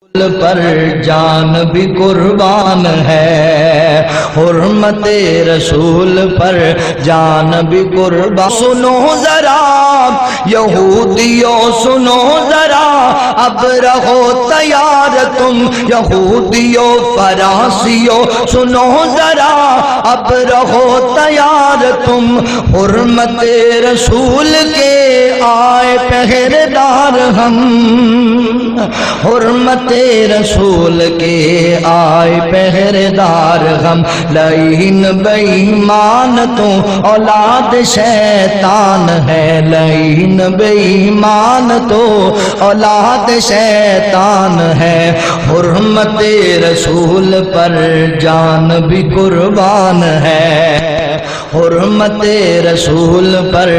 پر جان بھی قربان ہے، حرمت رسول پر جان بھی قربان۔ سنو ذرا یہودیوں سنو ذرا، اب رہو تیار تم یہودیوں فرانسیوں، سنو ذرا اب رہو تیار تم، حرمت رسول کے آئے پہرےدار ہم، حرمت رسول کے آئے پہرےدار ہم، لیکن بے ایمان تو اولاد شیطان ہے، لیکن بے ایمان تو اولاد شیطان ہے، حرمت رسول پر جان بھی قربان ہے، حرمت رسول پر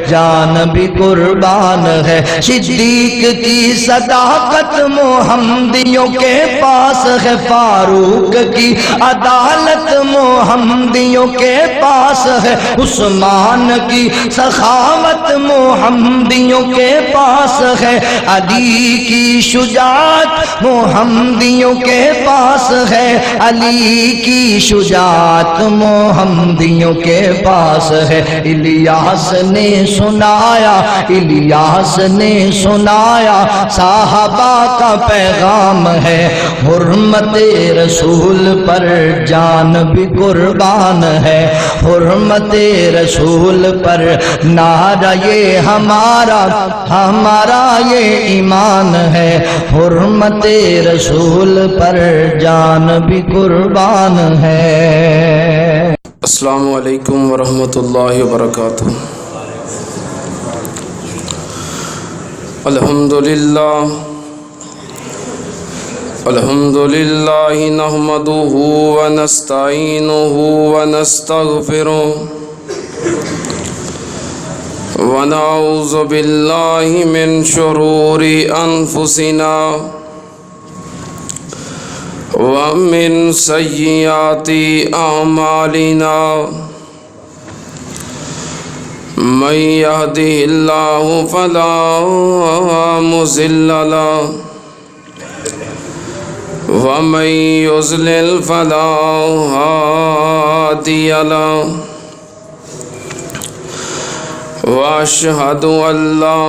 جان بھی قربان ہے۔ صدیق کی صداقت محمدیوں کے پاس ہے، فاروق کی عدالت محمدیوں کے پاس ہے، عثمان کی سخاوت محمدیوں کے پاس ہے، علی کی شجاعت محمدیوں کے پاس ہے، علی کی شجاعت محمدیوں کے پاس ہے۔ الیاس نے سنایا، الیاس نے سنایا، صحابہ کا پیغام ہے، حرمت رسول پر جان بھی قربان ہے، حرمت رسول پر نعرہ یہ ہمارا ہمارا یہ ایمان ہے، حرمت رسول پر جان بھی قربان ہے۔ السلام علیکم ورحمۃ اللہ وبرکاتہ۔ الحمدللہ نحمدہ ونستعینہ ونستغفرہ ونعوذ باللہ من شرور انفسنا ومن سیئات اعمالنا، من یہدہ اللہ فلا مضل لہ ومن یضلل فلا ہادی لہ، واشہد ان لا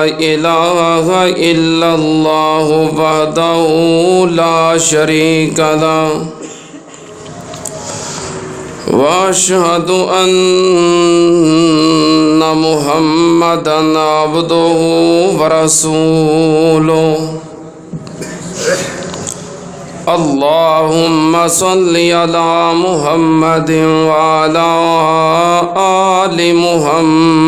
الہ الا اللہ وحدہ لا شریک لہ، واشہد ان محمدا عبدہ ورسولہ۔ اللہم صلی علی محمد وعلی آل محمد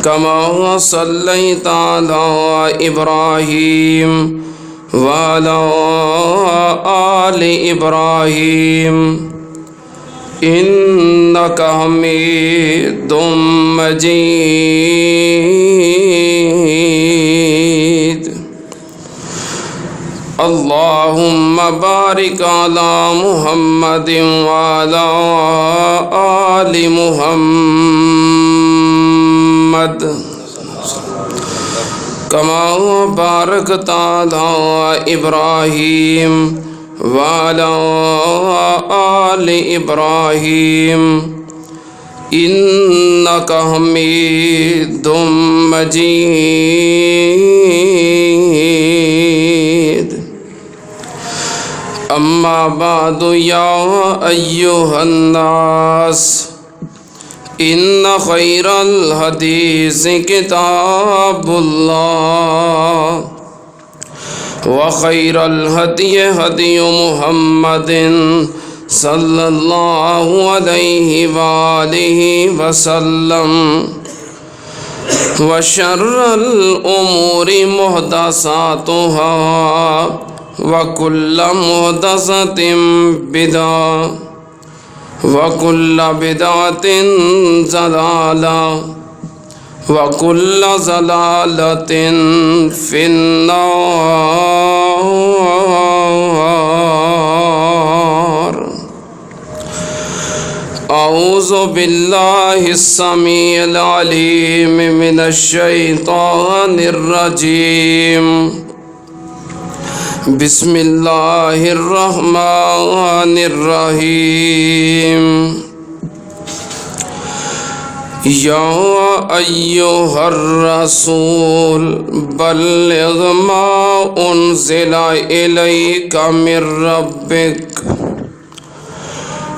کما صلیت علی ابراہیم وعلی آل ابراہیم انک حمید مجید۔ اللہم بارک علی محمد وعلی آل محمد کما بارکت علی ابراہیم وعلی آل ابراہیم انک حمید مجید۔ اما بعد یا ایھا الناس ان خیر الحدیث کتاب اللہ وخیر الہدی ہدی محمد صلی اللہ علیہ وآلہ وسلم، وشر الامور محدثاتها وکل محدثۃ بدعہ وکل بدعۃ ضلالہ وکل ضلالۃ فی النار۔ أعوذ بالله السميع العليم من الشيطان الرجيم بسم الله الرحمن الرحيم يا أيها الرسول بلغ ما أنزل إليك من ربك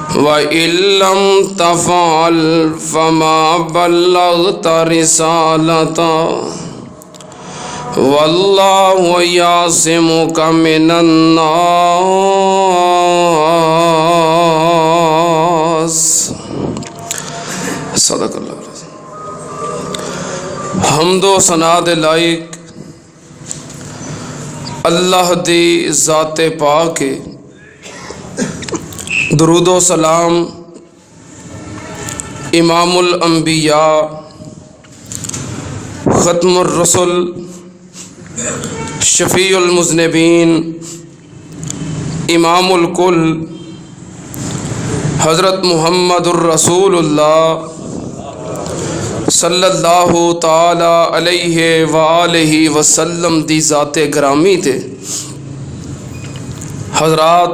وَإِن لَّمْ تَفْعَلْ فَمَا بَلَّغْتَ رِسَالَتَهُ وَاللَّهُ يَعْصِمُكَ مِنَ النَّاسِ صدق اللہ العظیم۔ حمد و ثنا دے لائق اللہ دی ذات پاک ہے، درود و سلام امام الانبیاء ختم الرسل شفیع المذنبین امام الکل حضرت محمد الرسول اللہ صلی اللہ تعالی علیہ وآلہ وسلم دی ذات گرامی تھے۔ حضرات،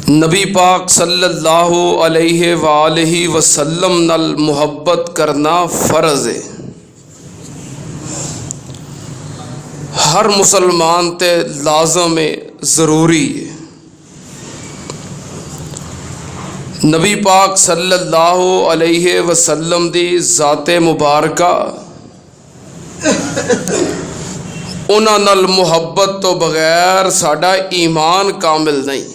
نبی پاک صلی اللہ علیہ وآلہ وسلم نال محبت کرنا فرض ہے، ہر مسلمان تے لازم ہے، ضروری ہے۔ نبی پاک صلی اللہ علیہ وسلم دی ذات مبارکہ انہاں نال محبت تو بغیر ساڈا ایمان کامل نہیں۔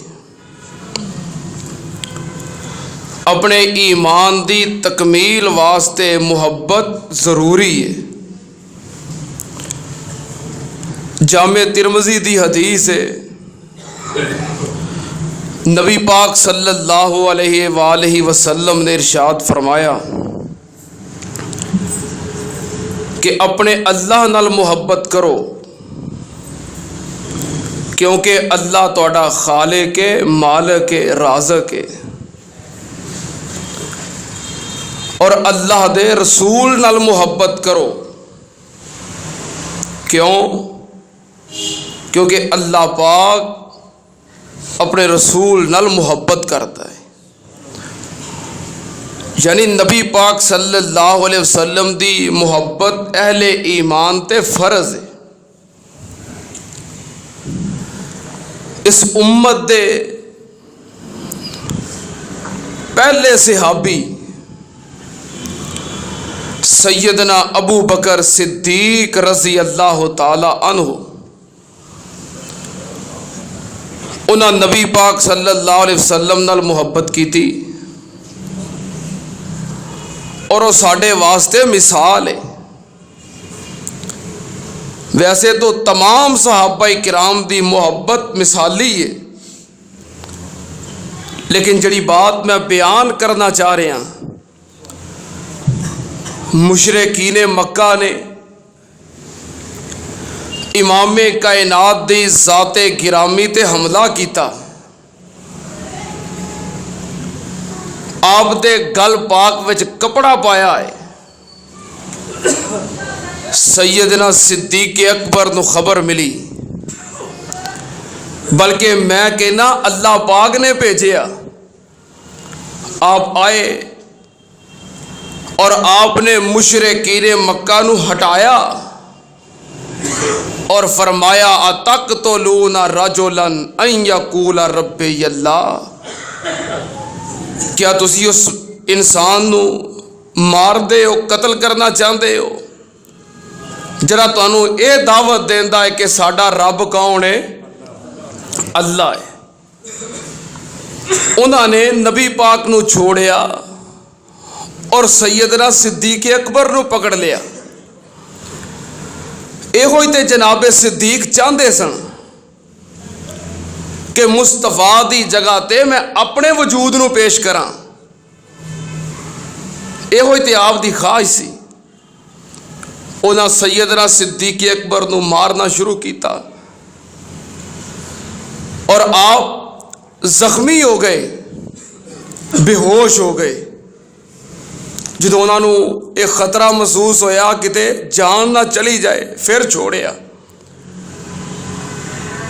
اپنے ایمان دی تکمیل واسطے محبت ضروری ہے۔ جامع ترمذی دی حدیث ہے، نبی پاک صلی اللہ علیہ وآلہ وسلم نے ارشاد فرمایا کہ اپنے اللہ نال محبت کرو، کیونکہ اللہ تہاڈا خالق ہے، مالک ہے، رازق ہے۔ اور اللہ دے رسول نال محبت کرو، کیونکہ اللہ پاک اپنے رسول نال محبت کرتا ہے۔ یعنی نبی پاک صلی اللہ علیہ وسلم دی محبت اہل ایمان تے فرض ہے۔ اس امت دے پہلے صحابی سیدنا ابو بکر صدیق رضی اللہ تعالی عنہ، انہاں نبی پاک صلی اللہ علیہ وسلم نال محبت کی تھی، اور وہ ساڈے واسطے مثال ہے۔ ویسے تو تمام صحابہ کرام دی محبت مثالی ہے، لیکن جڑی بات میں بیان کرنا چاہ رہا ہوں، مشرکین مکہ نے امام کائنات دی ذات گرامی تے حملہ کیتا، آپ دے گل پاک وچ کپڑا پایا ہے۔ سیدنا صدیق اکبر نو خبر ملی، بلکہ میں کہنا اللہ پاک نے بھیجیا۔ آپ آئے اور آپ نے مشرکین مکہ نو ہٹایا اور فرمایا اتقتلون رجلا ان یقول ربی اللہ، کیا تسی اس انسان نو مار دے ہو، قتل کرنا چاہتے ہو جڑا تانوں اے دعوت دیندا ہے کہ ساڈا رب کون ہے؟ اللہ ہے۔ انہاں نے نبی پاک نو چھوڑیا اور سیدنا صدیق اکبر نو پکڑ لیا۔ ایہو ہی تے جناب صدیق چاہتے سن کہ مصطفیٰ دی جگہ تے میں اپنے وجود نو پیش کراں، ایہو ہی تے آپ دی خواہش سی۔ انہاں سیدنا صدیق اکبر نو مارنا شروع کیتا اور آپ زخمی ہو گئے۔ ਬੇਹੋਸ਼ ਹੋ ਗਏ। ਜਦੋਂ ਉਹਨਾਂ ਨੂੰ ਇਹ ਖਤਰਾ ਮਹਿਸੂਸ ਹੋਇਆ ਕਿਤੇ ਜਾਨ ਨਾ ਚਲੀ ਜਾਏ, ਫਿਰ ਛੋੜਿਆ।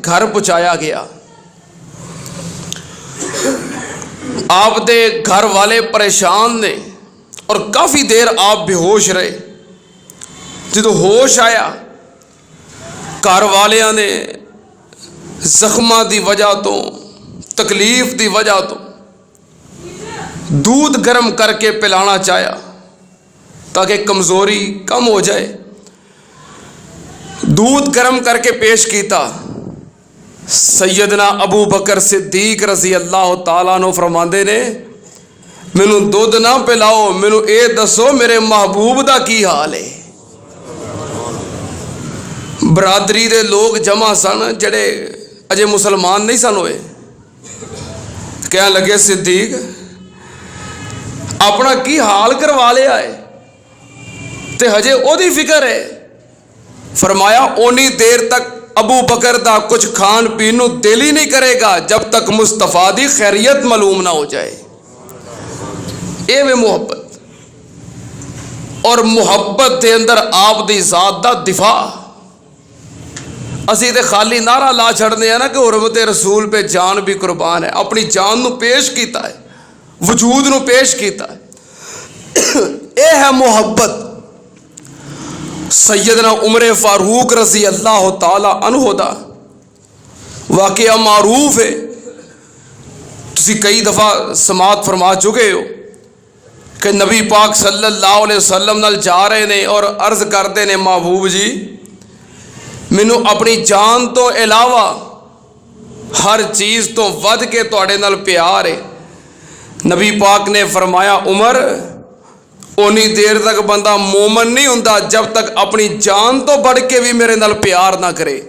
ਘਰ ਪਹੁੰਚਾਇਆ ਗਿਆ। آپ دے گھر والے پریشان نے اور کافی دیر آپ بےہوش رہے۔ جدو ہوش آیا گھر والیاں نے زخماں دی وجہ تو تکلیف دی وجہ تو دودھ گرم کر کے پلانا چاہیا تاکہ کمزوری کم ہو جائے۔ دودھ گرم کر کے پیش کیتا۔ سیدنا ابو بکر صدیق رضی اللہ تعالیٰ عنہ فرماندے نے مینوں دودھ نہ پلاؤ، مینوں اے دسو میرے محبوب دا کی حال ہے۔ برادری دے لوگ جمع سن جڑے اجے مسلمان نہیں سن ہوئے، کہنے لگے صدیق اپنا کی حال کروا لیا ہے تے ہجے او دی فکر ہے۔ فرمایا اونی دیر تک ابو بکر دا کچھ کھان پینو دل ہی نہیں کرے گا جب تک مصطفیٰ دی خیریت معلوم نہ ہو جائے۔ اے میں محبت اور محبت دے اندر آپ دی ذات دا دفاع۔ اسی تے خالی نعرہ لا چھڑنے ہیں نا کہ حرمت رسول پہ جان بھی قربان ہے، اپنی جان نو پیش کیتا ہے، وجود نو پیش کیتا ہے۔ اے ہے محبت۔ سیدنا عمر فاروق رضی اللہ تعالی عنہ دا واقعہ معروف ہے، تسی کئی دفعہ سماعت فرما چکے ہو کہ نبی پاک صلی اللہ علیہ وسلم نال جا رہے نے اور عرض کرتے نے محبوب جی مینوں اپنی جان تو علاوہ ہر چیز تو ود کے تواڈے نال پیار ہے۔ نبی پاک نے فرمایا عمر اونی دیر تک بندہ مومن نہیں ہوندا جب تک اپنی جان تو بڑھ کے بھی میرے نال پیار نہ کرے۔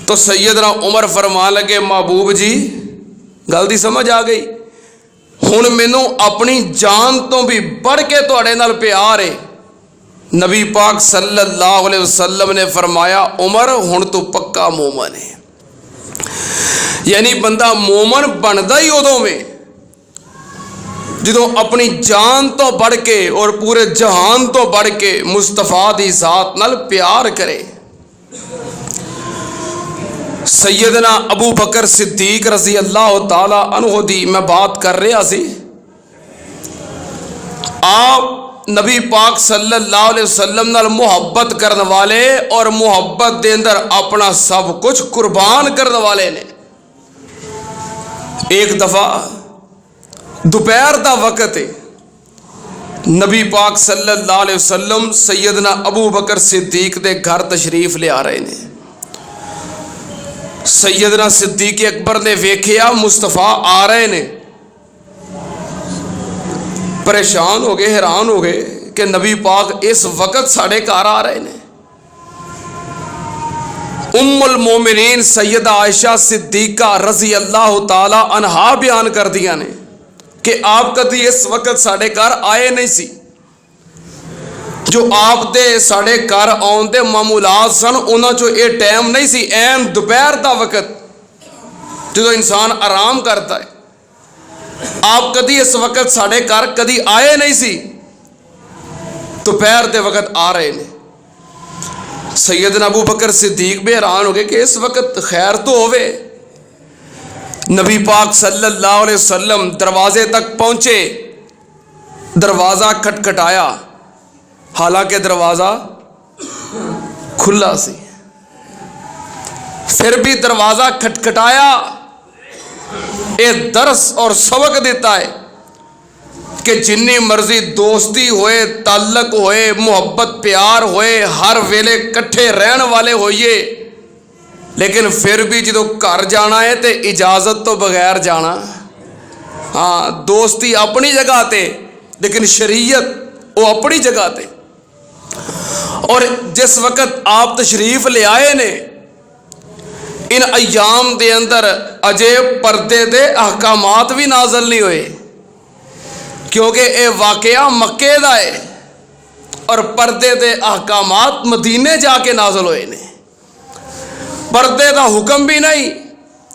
تو سیدنا عمر فرمان لگے محبوب جی گل دی سمجھ آ گئی، ہن مینوں اپنی جان تو بھی بڑھ کے تواڈے نال پیار ہے۔ نبی پاک صلی اللہ علیہ وسلم نے فرمایا عمر ہن تو پکا مومن ہے۔ یعنی بندہ مومن بندا ہی ادوں میں جدوں اپنی جان تو بڑھ کے اور پورے جہان تو بڑھ کے مصطفیٰ دی ذات نال پیار کرے۔ سیدنا ابو بکر صدیق رضی اللہ تعالی عنہ دی میں بات کر رہا سی۔ آپ نبی پاک صلی اللہ علیہ وسلم نال محبت کرنے والے اور محبت دے اندر اپنا سب کچھ قربان کرنے والے نے۔ ایک دفعہ دوپہر دا وقت ہے، نبی پاک صلی اللہ علیہ وسلم سیدنا ابو بکر صدیق دے گھر تشریف لے آ رہے نے۔ سیدنا صدیق اکبر نے ویکھیا مصطفیٰ آ رہے نے، پریشان ہو گئے، حیران ہو گئے کہ نبی پاک اس وقت ساڑھے گھر آ رہے نے۔ ام المومنین سیدہ عائشہ صدیقہ رضی اللہ تعالی عنہا بیان کر دیا نے کہ آپ کدی اس وقت ساڑھے گھر آئے نہیں سی۔ جو آپ دے ساڑھے گھر آن دے معمولات سن انہاں چو اے ٹائم نہیں سی، این دوپہر دا وقت جدو انسان آرام کرتا ہے۔ آپ کدی اس وقت ساڑھے گھر کدی آئے نہیں سی، دوپہر دے وقت آ رہے نے۔ سیدنا ابو بکر صدیق بھی حیران ہو گئے کہ اس وقت خیر تو ہوئے۔ نبی پاک صلی اللہ علیہ وسلم دروازے تک پہنچے، دروازہ کھٹکھٹایا، حالانکہ دروازہ کھلا سی، پھر بھی دروازہ کھٹکھٹایا۔ ایک درس اور سبق دیتا ہے کہ جنی مرضی دوستی ہوئے، تعلق ہوئے، محبت پیار ہوئے، ہر ویلے کٹھے رہن والے ہوئیے، لیکن پھر بھی جدو گھر جانا ہے تے اجازت تو بغیر جانا۔ ہاں دوستی اپنی جگہ تے لیکن شریعت وہ اپنی جگہ تے۔ اور جس وقت آپ تشریف لے آئے نے ان ایام دے اندر اجے پردے دے احکامات بھی نازل نہیں ہوئے، کیونکہ اے واقعہ مکے دا ہے اور پردے دے احکامات مدینے جا کے نازل ہوئے نے۔ پردے دا حکم بھی نہیں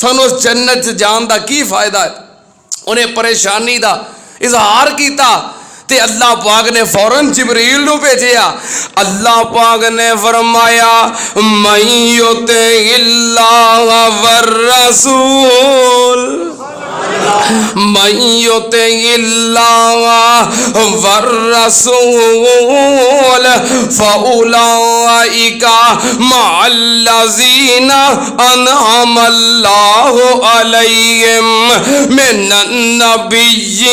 سانو اس جنت جان دا کی فائدہ ہے؟ انہیں پریشانی دا اظہار کیتا تے اللہ پاک نے فوراً جبریل نو بھیجیا. اللہ پاک نے فرمایا من یطع اللہ والرسول من یطع اللہ والرسول فاولئک مع الذین انعم اللہ علیہم من النبیین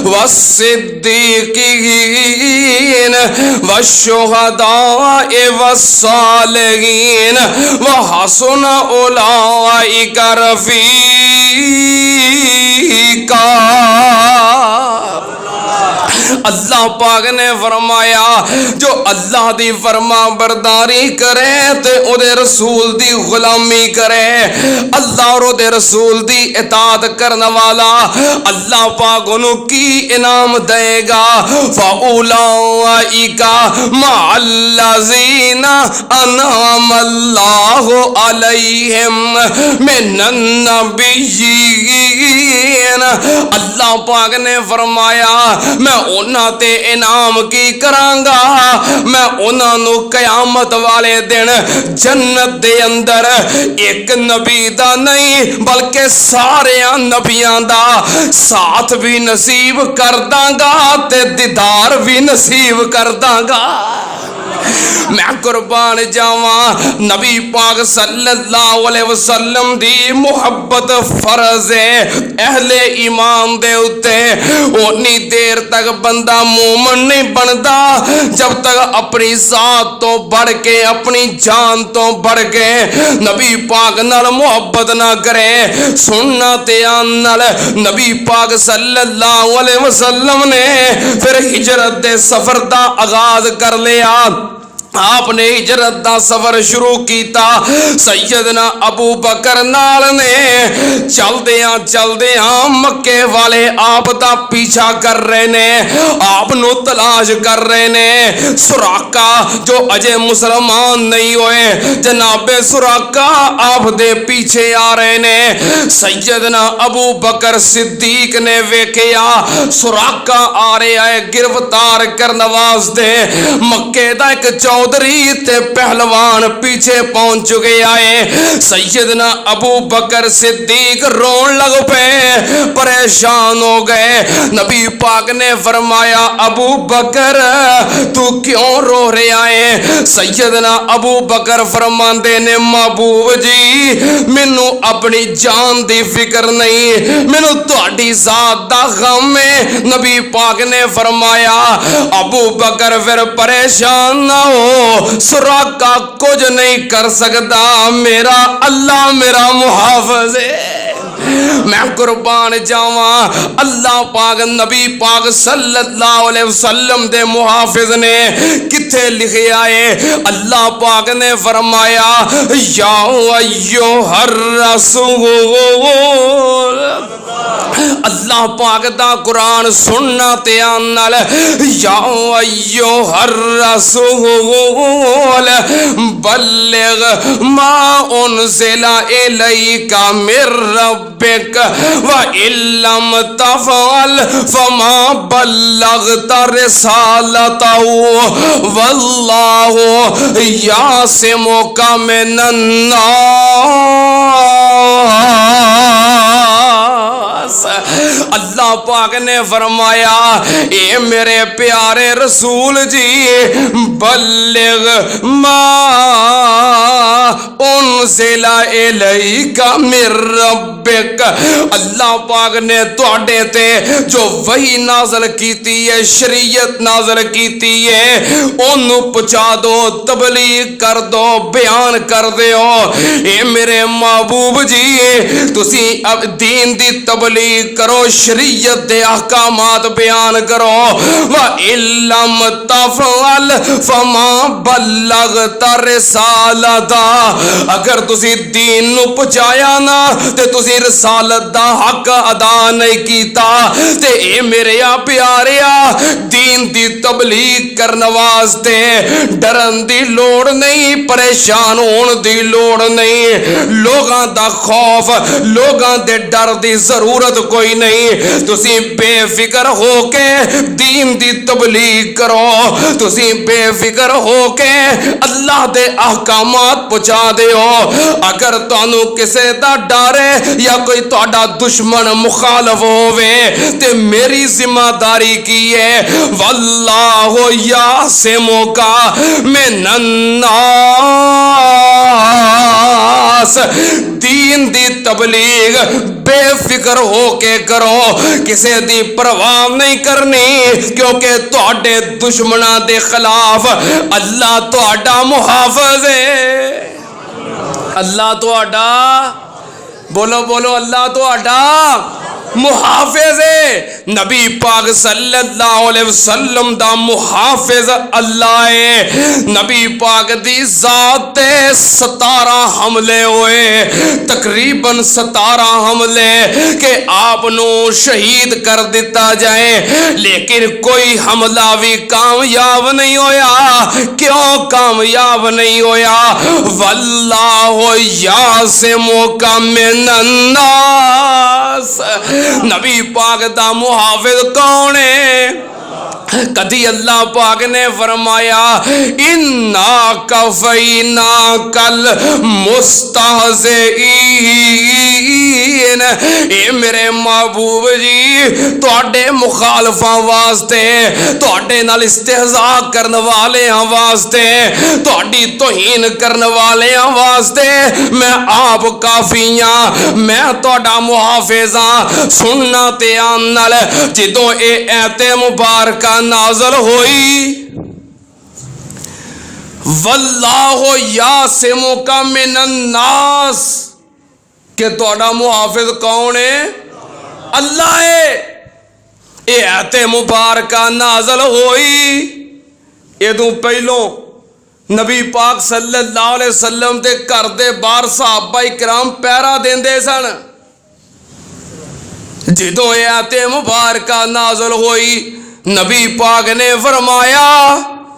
والصدیقین والشہداء والصالحین وحسن اولئک رفیقا. اللہ پاک نے فرمایا جو اللہ دی فرما برداری کرے تے او دے رسول دی غلامی کرے, اللہ اور دے رسول دی اطاعت کرنے والا اللہ پاک انہوں کی انعام دے گا. فَأُولَئِكَ مَعَ الَّذِينَ أَنْعَمَ اللَّهُ عَلَيْهِمْ مِنَ النَّبِيِّينَ. اللہ پاک نے فرمایا میں انہاں تے انعام کی کرانگا, میں انہاں نو قیامت والے دن جنت دے اندر ایک نبی دا نہیں بلکہ سارے نبیاں دا ساتھ بھی نصیب کر دانگا تے دیدار بھی نصیب کر دانگا. میں قربان جاواں نبی پاک صلی اللہ علیہ وسلم دی محبت فرض ہے اہل ایمان دے اتے. اونی دیر تک بندہ مومن نہیں بندا جب تک اپنی ذات تو بڑھ کے اپنی جان تو بڑھ کے نبی پاک نال محبت نہ کرے. سننا تے آن نال نبی پاک صلی اللہ علیہ وسلم نے پھر ہجرت دے سفر دا آغاز کر لیا. آپ نے ہجرت دا سفر شروع کیتا. سیدنا ابو بکر نال نے چل دیاں مکے والے آپ دا پیچھا کر رہے نے, آپ نو تلاش کر رہے نے. سراقہ جو اجے مسلمان نہیں ہوئے جناب سراقہ آپ دے پیچھے آ رہے نے. سیدنا ابو بکر صدیق نے ویکھیا سراقہ آ رہے آئے گرفتار کرنے واسطے. مکے دا ایک چودھری تے پہلوان پیچھے پہنچ چکے آئے. سیدنا ابو بکر صدیق رون لگ پے, پریشان ہو گئے. نبی پاک نے فرمایا ابو بکر تو کیوں رو رہے آئے؟ سیدنا ابو بکر فرماندے نے محبوب جی مینوں اپنی جان دی فکر نہیں, مینوں تہاڈی ذات دا غم ہے. نبی پاک نے فرمایا ابو بکر پھر پریشان نہ ہو, سراقہ کچھ نہیں کر سکتا, میرا اللہ میرا محافظ ہے. میں قربان جاواں اللہ پاک نبی پاک صلی اللہ علیہ وسلم دے محافظ نے کتھے لکھے آئے. اللہ پاک نے فرمایا یا ایھا الرسول. اللہ پاک دا قرآن سننا تے آن نال یا ایھا الرسول بلغ ما انزل الیک من ربک وَإِن لَّمْ تَفْعَلْ فَمَا بَلَّغْتَ رِسَالَتَهُ وَاللَّهُ يَعْصِمُكَ مِنَ النَّاسِ. اللہ پاک نے فرمایا اے میرے پیارے رسول جی بلغ ما انزل الیک من ربک. اللہ پاک نے تواڈے تے جو وحی نازل کیتی ہے شریعت نازل کیتی ہے اونوں پہنچا دو, تبلیغ کر دو, بیان کر دیو. اے میرے محبوب جی تسی اب دین دی تبلیغ تبلیغ کرو، شریعت دے احکامات بیان کرو. وَإِلَّمْ تَفْعَلْ فَمَا بَلَّغْتَ رِسَالَتَهُ. اگر تسی دین نو پہنچایا نا تے تسی رسالت دا حق ادا نہیں کیتا. تے اے میرے پیاریا دین دی تبلیغ کرن واسطے ڈرن دی لوڑ نہیں، پریشان ہون دی لوڑ نہیں، لوگاں دا خوف لوگاں دے ڈر دی ضرورت کوئی نہیں. تسی بے فکر ہو کے دین دی تبلیغ کرو، تسی بے فکر ہو کے اللہ دے احکامات پہنچا دیو. اگر تانوں کسے دا ڈر ہے یا کوئی تہاڈا دشمن مخالف ہووے تے میری ذمہ داری کی ہے. واللہ یعصمک من الناس. دین دی تبلیغ بے فکر ہو کے کرو، کسے دی پرواہ نہیں کرنی، کیونکہ تہاڈے دشمناں دے خلاف اللہ تہاڈا محافظ ہے. اللہ تہاڈا بولو بولو اللہ تہاڈا محافظ ہے. نبی پاک صلی اللہ علیہ وسلم دا محافظ اللہ ہے. نبی پاک دی ذات تے 17 حملے ہوئے، تقریباً 17 حملے کہ آپ نو شہید کر دیتا جائے، لیکن کوئی حملہ بھی کامیاب نہیں ہویا. کیوں کامیاب نہیں ہویا؟ واللہ یعصمک من الناس. نبی پاک دا محافظ کون ہے؟ کدی اللہ پاک نے فرمایا اِنَّا كَفَيْنَاكَ الْمُسْتَهْزِئِينَ. اے میرے محبوب جی تواڈے مخالفاں واسطے، تواڈے نال استہزاء کرن والیاں واسطے، تواڈی توہین کرن والیاں واسطے میں آپ کافی ہاں، میں تواڈا محافظ ہاں. سننا تے آن نال جدوں اے ایت مبارکہ نازل ہوئی واللہ یعصمک من الناس کہ تہاڈا محافظ کون ہے؟ اللہ ہے. اے ایت مبارکہ نازل ہوئی ادوں پہلوں نبی پاک صلی اللہ علیہ وسلم دے گھر دے باہر صحابہ کرام پہرا دیندے سن. جدوں اے ایت مبارکہ نازل ہوئی نبی پاک نے فرمایا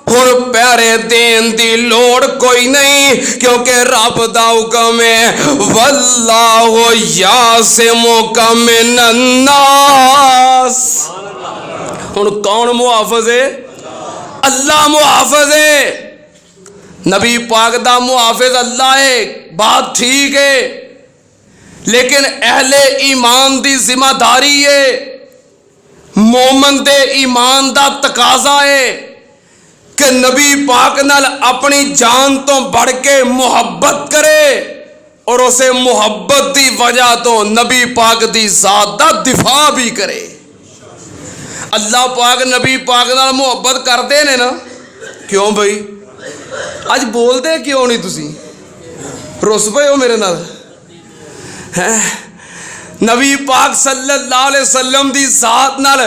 ہن پہرے دین دی لوڑ کوئی نہیں، کیونکہ رب دا حکم ہے واللہ یعصمک من الناس. ہن کون محافظ ہے؟ اللہ محافظ ہے. نبی پاک دا محافظ اللہ ہے، بات ٹھیک ہے، لیکن اہل ایمان دی ذمہ داری ہے، مومن دے ایمان دا تقاضا ہے کہ نبی پاک نال اپنی جان تو بڑھ کے محبت کرے اور اسے محبت دی وجہ تو نبی پاک دی ذات دا دفاع بھی کرے. اللہ پاک نبی پاک نال محبت کردے نے نا. کیوں بھائی اج بول دے کیوں نہیں تسی؟ رس پے ہو میرے نال؟ نبی پاک صلی اللہ علیہ وسلم دی ذات نال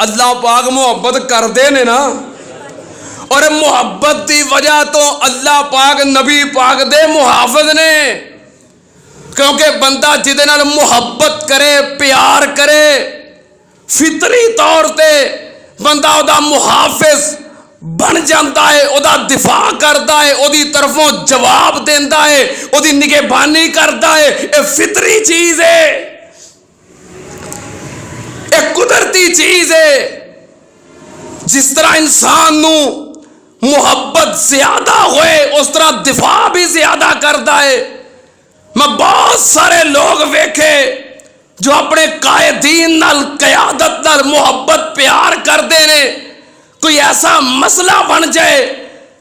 اللہ پاک محبت کردے نے نا، اور محبت دی وجہ تو اللہ پاک نبی پاک دے محافظ نے. کیونکہ بندہ جدے نال محبت کرے، پیار کرے، فطری طور تے بندہ او دا محافظ بن جاندہ ہے، او دا دفاع کردہ ہے، او دی طرفوں جواب دیندہ ہے، او دی نگہبانی کردہ ہے. اے فطری چیز ہے، ایک قدرتی چیز ہے. جس طرح انسان نو محبت زیادہ ہوئے اس طرح دفاع بھی زیادہ کرتا ہے. میں بہت سارے لوگ ویکھے جو اپنے قائدین نال قیادت نال محبت پیار کرتے ہیں، کوئی ایسا مسئلہ بن جائے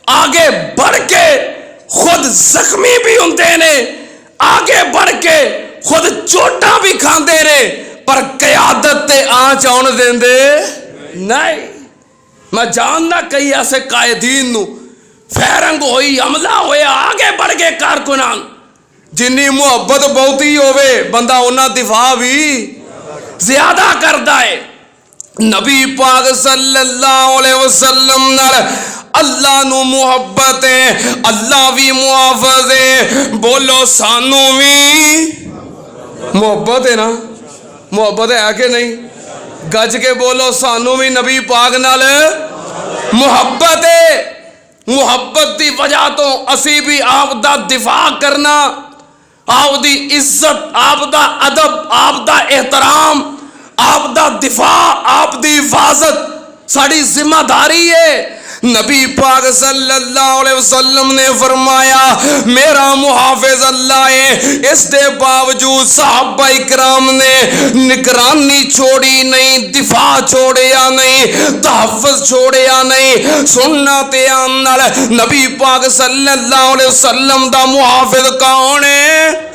آگے بڑھ کے خود زخمی بھی ہوندے نے، آگے بڑھ کے خود چوٹاں بھی کھاندے نے، پر قیادت تے آنچ آن دیندے نہیں. میں جاننا کئی ایسے قائدین نو فیرنگ ہوئی، حملہ ہویا، آگے بڑھ کے کارکنان جنی محبت بہتی ہوئے بندہ انہاں دفاع بھی زیادہ کردا ہے۔ نبی پاک صلی اللہ علیہ وسلم نال اللہ نو محبت ہے، اللہ بھی محافظ ہے، بولو سانو بھی محبت ہے نا؟ محبت ہے کہ نہیں؟ گج کے بولو سانو بھی نبی پاک نال محبت ہے۔ محبت دی وجہ تو اسی بھی آپ دا دفاع کرنا، آپ دی عزت، آپ دا ادب، آپ دا احترام، آپ دا دفاع، آپ دی حفاظت ساری ذمہ داری ہے۔ نبی پاک صلی اللہ علیہ وسلم نے فرمایا میرا محافظ اللہ ہے، اس دے باوجود صحابہ اکرام نے نگرانی چھوڑی نہیں، دفاع چھوڑیا نہیں، تحفظ چھوڑیا نہیں۔ سننا تے آنال نبی پاک صلی اللہ علیہ وسلم دا محافظ کون ہے؟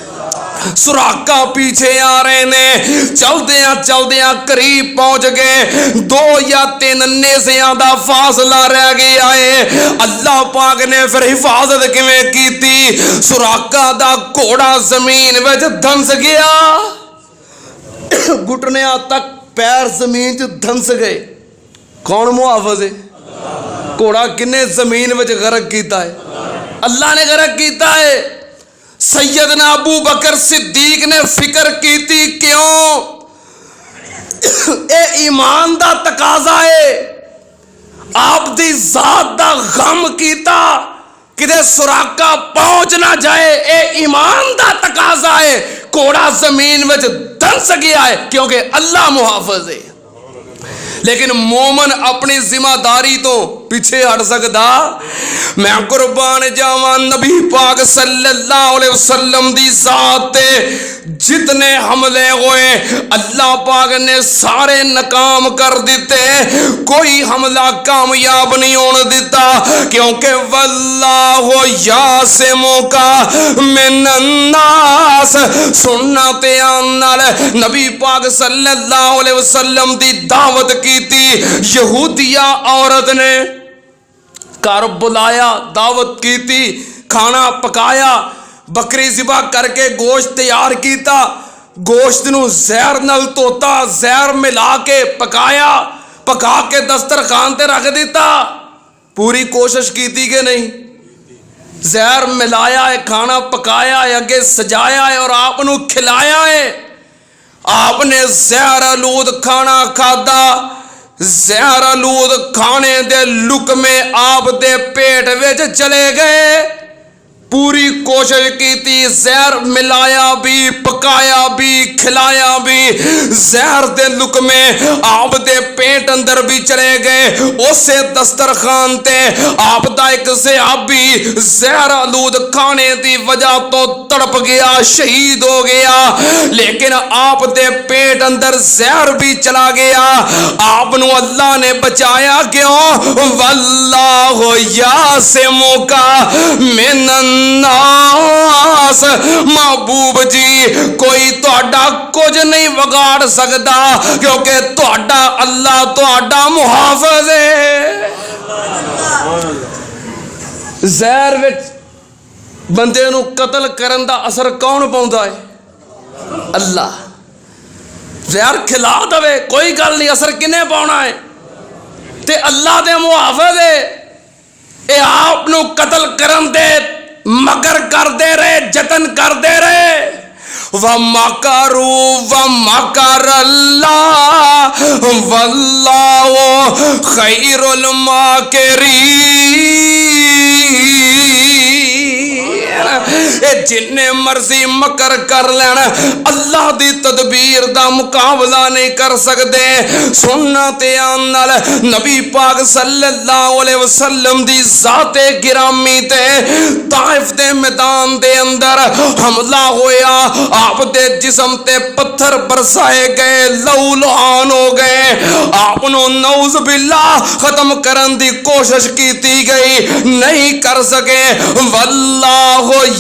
سراقہ پیچھے آ رہے نے، چلدیاں قریب پہنچ گئے، 2 یا 3 نیزیاں دا فاصلہ رہ گیا ہے۔ اللہ پاک نے پھر حفاظت کیویں کیتی؟ سراقہ دا گھوڑا زمین وچ دھنس گیا، گھٹنیاں تک پیر زمین چ دھنس گئے۔ کون محافظ ہے؟ گھوڑا کنے زمین وچ غرق کیتا ہے؟ اللہ نے غرق کیتا ہے۔ سیدنا ابو بکر صدیق نے فکر کی تھی، کیوں؟ اے ایمان دا تقاضا ہے، آپ دی ذات دا غم کیتا کدے سراقہ پہنچ نہ جائے، اے ایمان دا تقاضا ہے۔ گھوڑا زمین وچ دھنس گیا ہے کیونکہ اللہ محافظ ہے۔ لیکن مومن اپنی ذمہ داری تو پیچھے ہٹ سکتا؟ میں قربان جاواں نبی پاک صلی اللہ علیہ وسلم دی ذات تے جتنے حملے ہوئے اللہ پاک نے سارے ناکام کر دیتے، کوئی حملہ کامیاب نہیں ہونے دیتا، کیونکہ واللہ یعصمک من الناس۔ سننا تے آنال نبی پاک صلی اللہ علیہ وسلم دی دعوت کی تھی، یہودیہ عورت نے گھر بلایا، دعوت کی تھی، کھانا پکایا، بکری ذبح کر کے گوشت تیار کیتا، گوشت نو زہر نل توتا، زہر ملا کے پکایا، پکا کے دسترخوان تے رکھ دیتا۔ پوری کوشش کی تھی کہ نہیں؟ زہر ملایا ہے، کھانا پکایا ہے، اگے سجایا ہے اور آپ نو کھلایا ہے۔ آپ نے زہر آلود کھانا کھادا، زہر آلود کھانے دے لقمے آپ دے پیٹ وچ چلے گئے۔ پوری کوشش کی تھی، زہر ملایا بھی، پکایا بھی، کھلایا بھی، زہر دے لقمے آپ دے پیٹ اندر بھی چلے گئے۔ اسے دسترخوان تے آپ دا ایک صحابی زہر آلود کھانے دی وجہ تو تڑپ گیا، شہید ہو گیا، لیکن آپ دے پیٹ اندر زہر بھی چلا گیا۔ آپ نو اللہ نے بچایا، کیوں؟ واللہ یعصمک من الناس۔ محبوب جی کوئی تہاڈا کچھ نہیں بگاڑ سکتا، کیونکہ تہاڈا اللہ تہاڈا محافظ ہے۔ زہر وچ بندے نو قتل کرن دا اثر کون پاوندا ہے؟ اللہ۔ زہر کھلا دے کوئی گل نہیں، اثر کنے پاؤنا ہے؟ تے اللہ دے محافظ ہے۔ اے آپ نو قتل کرن دے مگر کر دے رہے، جتن کر دے رہے۔ وَمَكَرُوا وَمَكَرَ اللَّهُ وَاللَّهُ خَيْرُ الْمَاكِرِينَ۔ اے جنہیں مرضی مکر کر لینا، اللہ دی تدبیر دا مقابلہ نہیں کر سکتے۔ سننا تے آنال نبی پاک صلی اللہ علیہ وسلم دی ذات گرامی تے طائف دے میدان دے اندر حملہ ہویا، آپ دے جسم تے پتھر برسائے گئے، لہو لہان ہو گئے، آپ نو نعوذ باللہ ختم کرن دی کوشش کیتی گئی، نہیں کر سکے۔ واللہ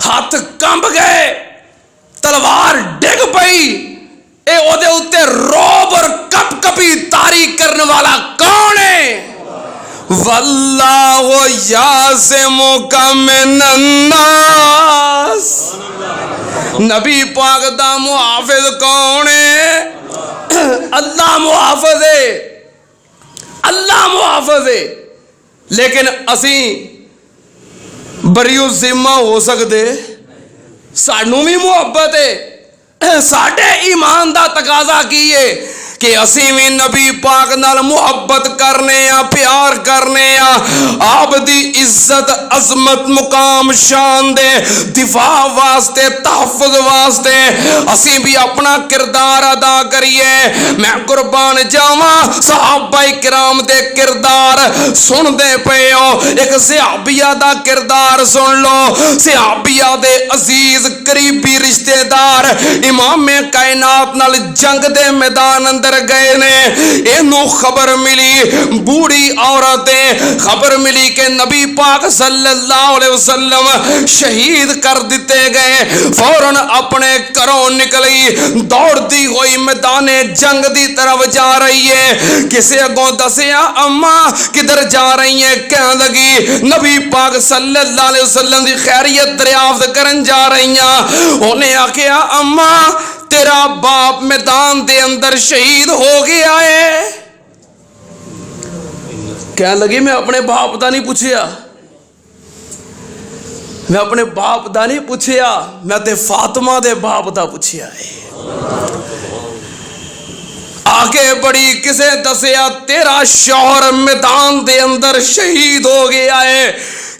ہاتھ کمب گئے، تلوار ڈگ پئی، اے او دے اتے روب اور کپ کپی تاری کرنے والا کون ہے؟ واللہ یعصمک من الناس، نبی پاک دا محافظ کون ہے؟ اللہ محافظ ہے، اللہ محافظ ہے۔ لیکن اسی بریو ذمہ ہو سکتے؟ سانوں بھی محبت ہے، ساڈے ایمان دا تقاضا کیے کہ اسی بھی نبی پاک نال محبت کرنے یا پیار کرنے یا آپ دی عزت عظمت مقام شان دے دفاع واسطے تحفظ واسطے اسی بھی اپنا کردار ادا کریے۔ میں قربان جاواں صحابہ کرام دے کردار سن دے پے ہو، ایک صحابیہ دا کردار سن لو۔ صحابیہ دے عزیز قریبی رشتہ دار امام کائنات نال جنگ دے میدان اندر گئے نے، اینو خبر ملی، بوڑھی عورتیں خبر ملی کہ نبی پاک صلی اللہ علیہ وسلم شہید کر دیتے گئے۔ فوراً اپنے گھروں نکلی، دوڑتی ہوئی میدان جنگ دی طرف جا رہی ہے۔ کسے اگوں دسیا اماں کدھر جا رہی ہیں؟ کہنے لگی نبی پاک صلی اللہ علیہ وسلم دی خیریت دریافت کرن جا رہی ہیں۔ انہیں آکھیا اماں تیرا باپ میدان دے اندر شہید ہو گیا ہے۔ کہنے لگی میں اپنے باپ دا نہیں پوچھیا، میں اپنے باپ دا نہیں پوچھیا، میں تے فاطمہ دے باپ دا پوچھیا ہے۔ آگے بڑی کسے دسیا تیرا شوہر میدان دے اندر شہید ہو گیا ہے۔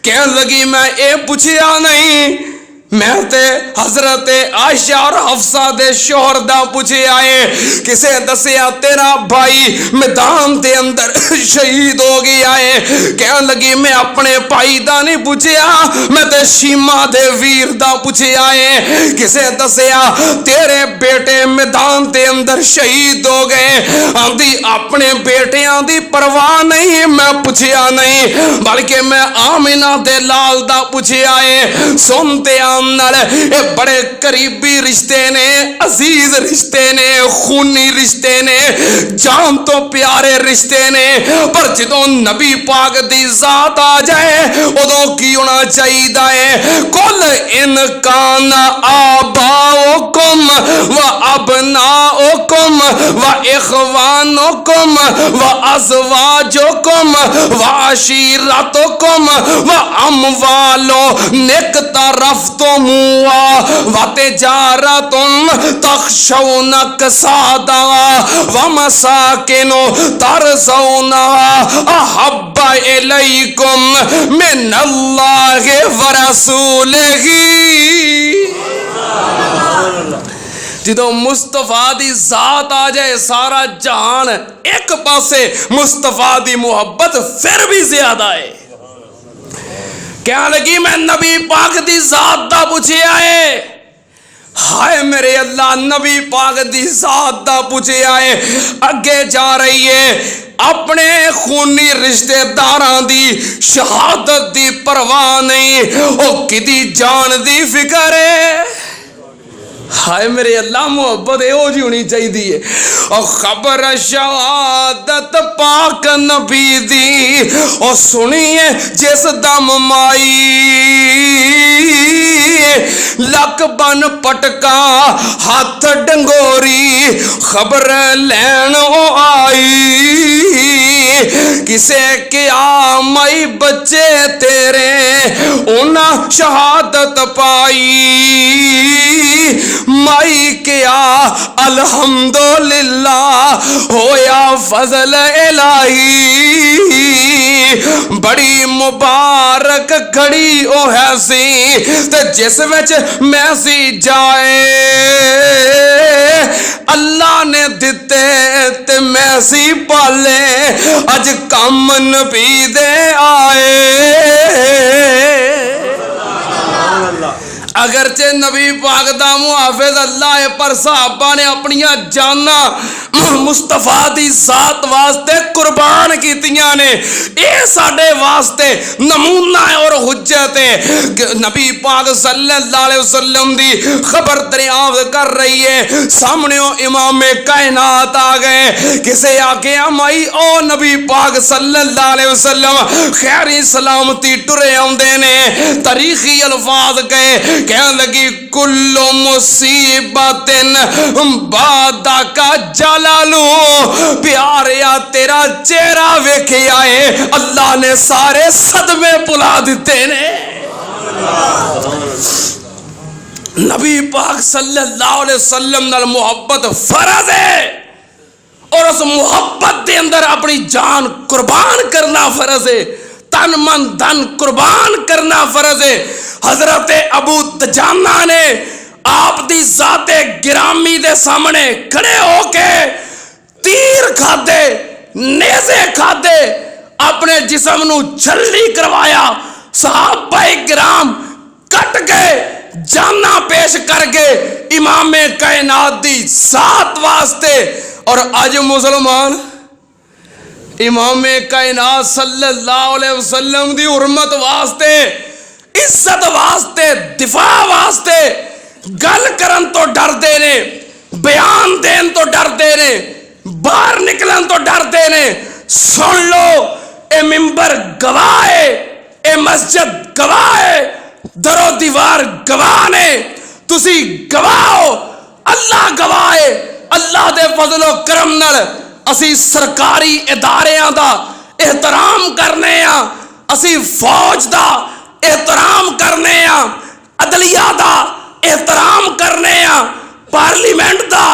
کہنے لگی میں اے پوچھیا نہیں، میں تے حضرت عائشہ اور حفصہ دے شوہر دا پوچھے آئے۔ کسے دسیا تیرا بھائی میدان دے اندر شہید ہو گیا ہے۔ کہنے لگی میں اپنے بھائی دا نہیں پوچھیا، میں تے شیما دے ویر دا پوچھے آئے۔ کسے دسیا تیرے بیٹے میدان دے اندر شہید ہو گئے، آندھی اپنے بیٹیاں دی پرواہ نہیں میں پوچھیا نہیں، بلکہ میں آمنہ دے لال دا پوچھے آئے۔ سنتے اے بڑے قریبی رشتے نے، عزیز رشتے نے، خونی رشتے نے، جان تو پیارے رشتے نے، پر جدوں نبی پاک دی ذات آ جائے ادوں کی ہونا چاہیے؟ کل ان کان آباؤکم و ابناؤکم و اخوانکم و ازواجکم و عشیرتکم و اموالو نکترفتم وتجارة تخشون كسادها ومساكن ترضونها أحب إليكم من الله ورسوله۔ جدو مصطفیٰ دی ذات آ جائے سارا جہان ایک پاسے، مصطفیٰ دی محبت پھر بھی زیادہ ہے۔ کہنے لگی میں نبی پاک دی ذات دا پوچھے آئے، ہائے میرے اللہ نبی پاک دی ذات دا پوچھے آئے۔ اگے جا رہی ہے، اپنے خونی رشتہ داران دی شہادت دی پرواہ نہیں، او کدی جان دی فکر ہے۔ ہائے میرے اللہ محبت ہو جی ہونی چاہیے۔ اور خبر شہادت پاک نبی دی اور سنیے جس دم مائی لک بن پٹکا ہاتھ ڈنگوری خبر لین آئی، کسے کیا مائی بچے تیرے انہاں شہادت پائی، مائی کیا الحمدللہ ہویا فضل الہی، بڑی مبارک گھڑی او ہے سی تے جس وچ میں سی جائے اللہ نے دتے تے میں سی پالے، اج کم نبی دے آئے، اگرچہ نبی پاک دا محافظ اللہ ہے پر صحابہ نے اپنی جانا مصطفیٰ دی ذات واسطے قربان کیتیاں نے. اے ساڈے واسطے نمونہ ہے اور حجت ہے. نبی پاک صلی اللہ علیہ وسلم دی خبر دریافت کر رہی ہے, سامنے امام کائنات آ گئے. کسے آگے مائی او نبی پاک صلی اللہ علیہ وسلم خیری سلامتی ٹرے آندے نے. تاریخی الفاظ گئے, کہنے لگی کل مصیبت بعد کا جلالو, پیاریا تیرا چہرہ ویکھے آئے اللہ نے سارے صدمے بھلا دیتے نے. نبی پاک صلی اللہ علیہ وسلم نال محبت فرض ہے اور اس محبت دے اندر اپنی جان قربان کرنا فرض ہے, تن من دھن قربان کرنا فرض ہے. حضرت ابو دجانہ نے آپ دی ذات گرامی دے سامنے کھڑے ہو کے تیر کھادے, نیزے کھادے, اپنے جسم نو چھلی کروایا. صحابہ کرام کٹ گئے, جانا پیش کر گئے امام کائنات دی ذات واسطے. اور آج مسلمان امام کائنات صلی اللہ علیہ وسلم دی حرمت واسطے, عزت واسطے, دفاع واسطے گل کرن تو ڈر دے نے, بیان دین تو ڈر دے نے, باہر نکلن تو ڈر دے نے. سن لو اے منبر گواہ ہے, اے مسجد گواہ ہے, درو دیوار گواہ نے, تسی گواہ ہو, اللہ گواہ ہے. اللہ دے فضل و کرم نال اسی سرکاری اداریاں دا احترام کرنے ہاں, اسی فوج دا احترام کرنے ہاں, عدلیہ دا احترام کرنے ہاں, پارلیمنٹ دا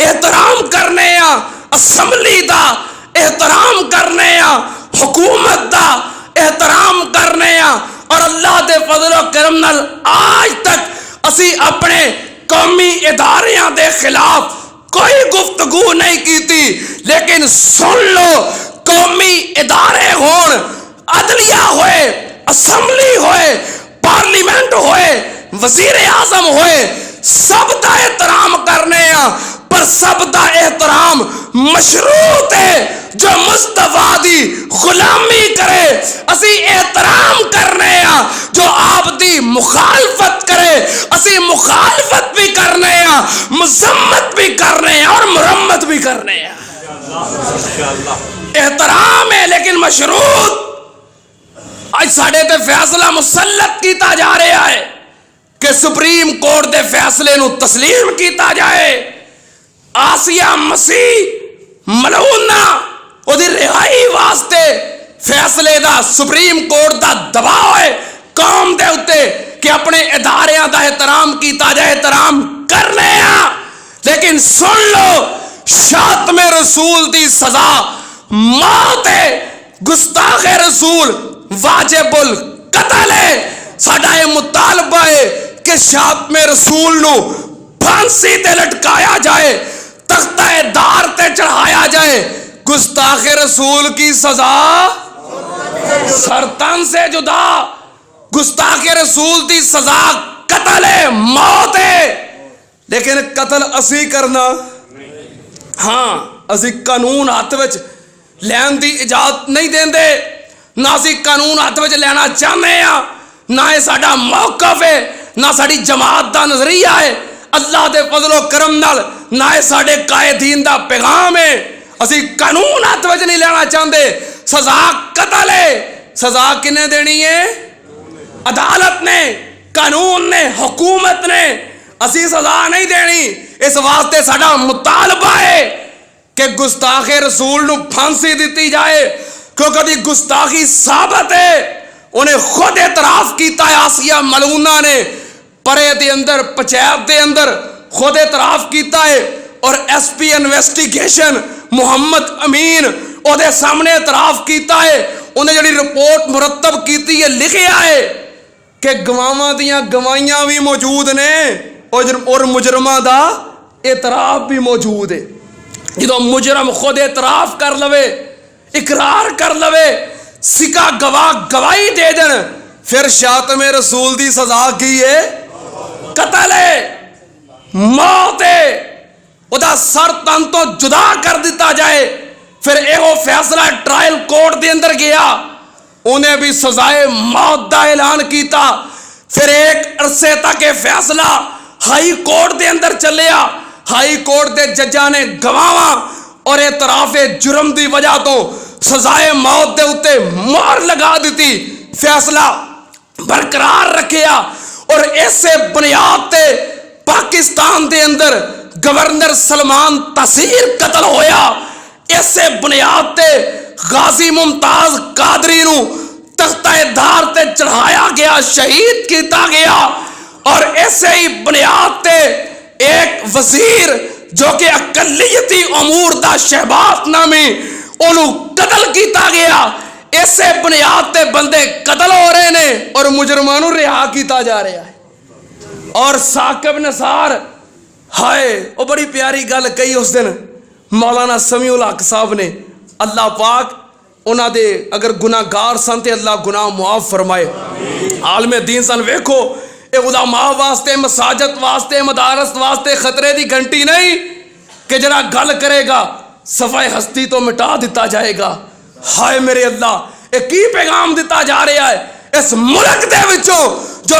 احترام کرنے ہاں, اسمبلی دا احترام کرنے ہاں, حکومت دا احترام کرنے ہاں. اور اللہ دے فضل و کرم نال آج تک اسی اپنے قومی اداریاں دے خلاف کوئی گفتگو نہیں کیتی. لیکن سن لو قومی ادارے ہون, عدلیہ ہوئے, اسمبلی ہوئے, پارلیمنٹ ہوئے, وزیر اعظم ہوئے, سب دا احترام کرنے ہیں, پر سب دا احترام مشروط ہے. جو مصطفیٰ دی غلامی کرے اسی احترام کرنے ہیں, جو آپ دی مخالفت کرے اسی مخالفت بھی کرنے ہیں, مذمت بھی کرنے ہیں اور مرمت بھی کرنے ہیں. احترام ہے لیکن مشروط. آج ساڑھے تے فیصلہ مسلط کیتا جا رہا ہے کہ سپریم کورٹ دے فیصلے نو تسلیم کیتا جائے. آسیہ مسیح ملعونہ او دی رہائی واسطے فیصلے دا سپریم کورٹ دا دباؤ ہے قوم دے اتے کہ اپنے اداریاں دا احترام کیتا جائے, احترام کرنے ہیں. لیکن سن لو شاتم رسول دی سزا موت ہے, گستاخ رسول واجب القتل ہے. ساڈا یہ مطالبہ ہے کہ شاتم رسول نو پھانسی تے لٹکایا جائے, تختہ دار تے چڑھایا جائے. گستاخ رسول کی سزا سرطان سے جدا, گستاخ رسول دی سزا قتل ہے, موت ہے. لیکن قتل اسی کرنا, ہاں اسی قانون ہاتھ وچ لین دی اجازت نہیں دیندے, نہ اسی قانون ہاتھ وچ لینا چاہنے ہیں, نہ یہ ساڈا موقف ہے, نہ ساڈی جماعت دا نظریہ ہے. اللہ دے فضل و کرم نال نہ یہ ساڈے قائدین دا پیغام ہے. اسی قانون ہاتھ وچ نہیں لینا چاہتے. سزا قتل ہے. سزا کنے دینی ہے؟ عدالت نے, قانون نے, حکومت نے. اسی سزا نہیں دینی. اس واسطے ساڈا مطالبہ ہے کہ گستاخ رسول نو پھانسی دیتی جائے, کیونکہ دی گستاخی ثابت ہے. انہیں خود اعتراف کیتا ہے آسیہ ملعونہ نے, پرے دے اندر پنچایت دے اندر خود اعتراف کیتا ہے. اور ایس پی انویسٹیگیشن محمد امین او دے سامنے اعتراف کیتا ہے. انہیں جڑی رپورٹ مرتب کیتی ہے لکھیا ہے کہ گواہاں دیاں گواہیاں بھی موجود نے اور مجرمہ دا اعتراف بھی موجود ہے. جدو مجرم خود اعتراف کر لوے, اقرار کر لوے, سکا گواہ گواہی دے دن, پھر شاتم رسول دی سزا کی ہے قتل ہے، موت ہے، ਉਹਦਾ ਸਰ ਤਨ ਤੋਂ ਜੁਦਾ ਕਰ ਦਿੱਤਾ ਜਾਏ। ਫਿਰ ਇਹੋ ਫੈਸਲਾ ਟ੍ਰਾਇਲ ਕੋਰਟ ਦੇ ਅੰਦਰ ਗਿਆ, ਉਹਨੇ ਵੀ ਸਜ਼ਾਏ ਮੌਤ ਦਾ ਐਲਾਨ ਕੀਤਾ। ਫਿਰ ਇੱਕ ਅਰਸੇ ਤੱਕ ਇਹ ਫੈਸਲਾ ਹਾਈ ਕੋਰਟ ਦੇ ਅੰਦਰ ਚੱਲਿਆ। ਹਾਈ ਕੋਰਟ ਦੇ ਜੱਜਾਂ ਨੇ ਗਵਾਹਾਂ ਔਰ ਇਤਰਾਫੇ ਜੁਰਮ ਦੀ ਵਜ੍ਹਾ ਤੋਂ ਸਜ਼ਾਏ ਮੌਤ ਦੇ ਉੱਤੇ ਮੋਹਰ ਲਗਾ ਦਿੱਤੀ, ਫੈਸਲਾ ਬਰਕਰਾਰ ਰੱਖਿਆ। ਔਰ ਇਸੇ ਬੁਨਿਆਦ ਤੇ ਪਾਕਿਸਤਾਨ ਦੇ ਅੰਦਰ ਗਵਰਨਰ ਸਲਮਾਨ ਤਾਸੀਰ ਕਤਲ ਹੋਇਆ। ਇਸੇ ਬੁਨਿਆਦ ਤੇ ਗਾਜ਼ੀ ਮੁਮਤਾਜ਼ ਕਾਦਰੀ ਨੂੰ ਤਖਤਾ ਧਾਰ ਤੇ ਚੜਾਇਆ ਗਿਆ, ਸ਼ਹੀਦ ਕੀਤਾ ਗਿਆ। ਔਰ ਇਸੇ ਹੀ ਬੁਨਿਆਦ ਤੇ ਇੱਕ ਵਜ਼ੀਰ ਜੋ ਕਿ ਅਕਲੀਅਤੀ ਅਮੂਰ ਦਾ ਸ਼ਹਿਬਾਜ਼ ਨਾਮੀ, ਉਹਨੂੰ ਕਤਲ ਕੀਤਾ ਗਿਆ। ਇਸੇ ਬੁਨਿਆਦ ਤੇ ਬੰਦੇ ਕਤਲ ਹੋ ਰਹੇ ਨੇ ਔਰ ਮੁਜਰਮਾਂ ਨੂੰ ਰਿਹਾ ਕੀਤਾ ਜਾ ਰਿਹਾ ਹੈ। ਔਰ ਸਾਕਿਬ ਨਸਾਰ, ਹਾਏ ਉਹ ਬੜੀ ਪਿਆਰੀ ਗੱਲ ਕਹੀ ਉਸ ਦਿਨ ਮੌਲਾਨਾ ਸਮੀਉਲ ਹਕ ਸਾਹਿਬ ਨੇ। ਅੱਲਾਹ ਪਾਕ ਉਹਨਾਂ ਦੇ ਅਗਰ ਗੁਨਾਹਗਾਰ ਸਨ ਤੇ ਅੱਲਾਹ ਗੁਨਾਹ ਮੁਆਫ ਫਰਮਾਏ। ਆਲਮੇ ਦੀਨ ਸਨ। ਵੇਖੋ ਇਹ ਉਲਾਮਾ ਵਾਸਤੇ, ਮਸਾਜਦ ਵਾਸਤੇ, ਮਦਾਰਸ ਵਾਸਤੇ ਖਤਰੇ ਦੀ ਘੰਟੀ ਨਹੀਂ ਕਿ ਜਿਹੜਾ ਗੱਲ ਕਰੇਗਾ ਸਫਾਏ ਹਸਤੀ ਤੋਂ ਮਿਟਾ ਦਿੱਤਾ ਜਾਏਗਾ। ਹਾਏ ਮੇਰੇ ਅੱਲਾਹ, ਇਹ ਕੀ ਪੈਗਾਮ ਦਿੱਤਾ ਜਾ ਰਿਹਾ ਹੈ ਇਸ ਮੁਲਕ ਦੇ ਵਿੱਚੋਂ ਜੋ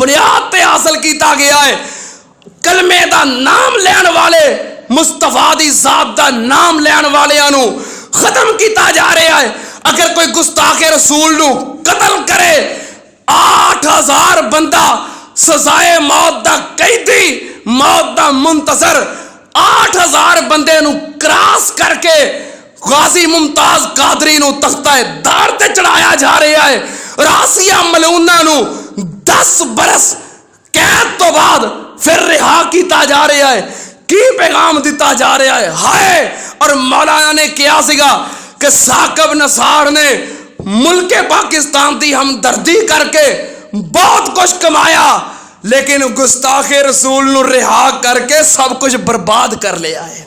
ਬੁਨਿਆਦ ਤੇ ਹਾਸਲ ਕੀਤਾ ਗਿਆ ਹੈ। ਕਲਮੇ ਦਾ ਨਾਮ ਲੈਣ ਵਾਲੇ, ਮੁਸਤਫਾ ਦੀ ਜ਼ਾਤ ਦਾ ਨਾਮ ਲੈਣ ਵਾਲਿਆਂ ਨੂੰ ਖਤਮ ਕੀਤਾ ਜਾ ਰਿਹਾ ਹੈ। ਅਗਰ ਕੋਈ ਗੁਸਤਾਖੇ ਰਸੂਲ ਨੂੰ ਕਤਲ ਕਰੇ, 8000 ਬੰਦਾ ਸਜ਼ਾਏ ਮੌਤ ਦਾ ਕੈਦੀ, ਮੌਤ ਦਾ ਮੁੰਤਜ਼ਰ, 8000 ਬੰਦੇ ਨੂੰ ਕ੍ਰਾਸ ਕਰਕੇ ਗਾਜ਼ੀ ਮੁਮਤਾਜ਼ ਕਾਦਰੀ ਨੂੰ ਤਖਤਾ ਧਾਰ ਤੇ ਚੜਾਇਆ ਜਾ ਰਿਹਾ ਹੈ। ਰਾਸੀਆ ਮਲੂਨਾ ਨੂੰ 10 ਬਰਸ ਕੈਦ ਤੋਂ ਬਾਅਦ ਫਿਰ ਰਿਹਾ ਕੀਤਾ ਜਾ ਰਿਹਾ ਹੈ। ਕੀ ਪੈਗਾਮ ਦਿੱਤਾ ਜਾ ਰਿਹਾ ਹੈ। ਹਾਏ, ਔਰ ਮੌਲਾਨਾ ਨੇ ਕਿਹਾ ਸੀਗਾ ਕਿ ਸਾਕਿਬ ਨਸਾਰ ਨੇ ਮੁਲਕੇ ਪਾਕਿਸਤਾਨ ਦੀ ਹਮਦਰਦੀ ਕਰਕੇ ਬਹੁਤ ਕੁਝ ਕਮਾਇਆ, ਲੇਕਿਨ ਗੁਸਤਾਖੇ ਰਸੂਲ ਨੂੰ ਰਿਹਾ ਕਰਕੇ ਸਭ ਕੁਝ ਬਰਬਾਦ ਕਰ ਲਿਆ ਹੈ।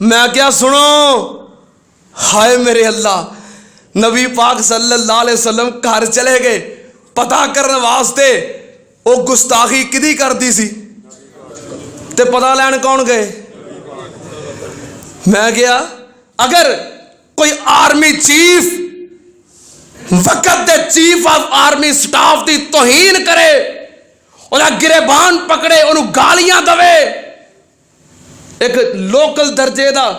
میں کیا سنو، ہائے میرے اللہ، نبی پاک صلی اللہ علیہ وسلم گھر چلے گئے پتا کرنے واسطے، وہ گستاخی کدی کر دی سی تے پتا لین کون گئے؟ میں کیا اگر کوئی آرمی چیف وقت دے چیف آف آرمی سٹاف دی توہین کرے، انہیں گریبان پکڑے، انہوں گالیاں دوے، ایک لوکل درجے دا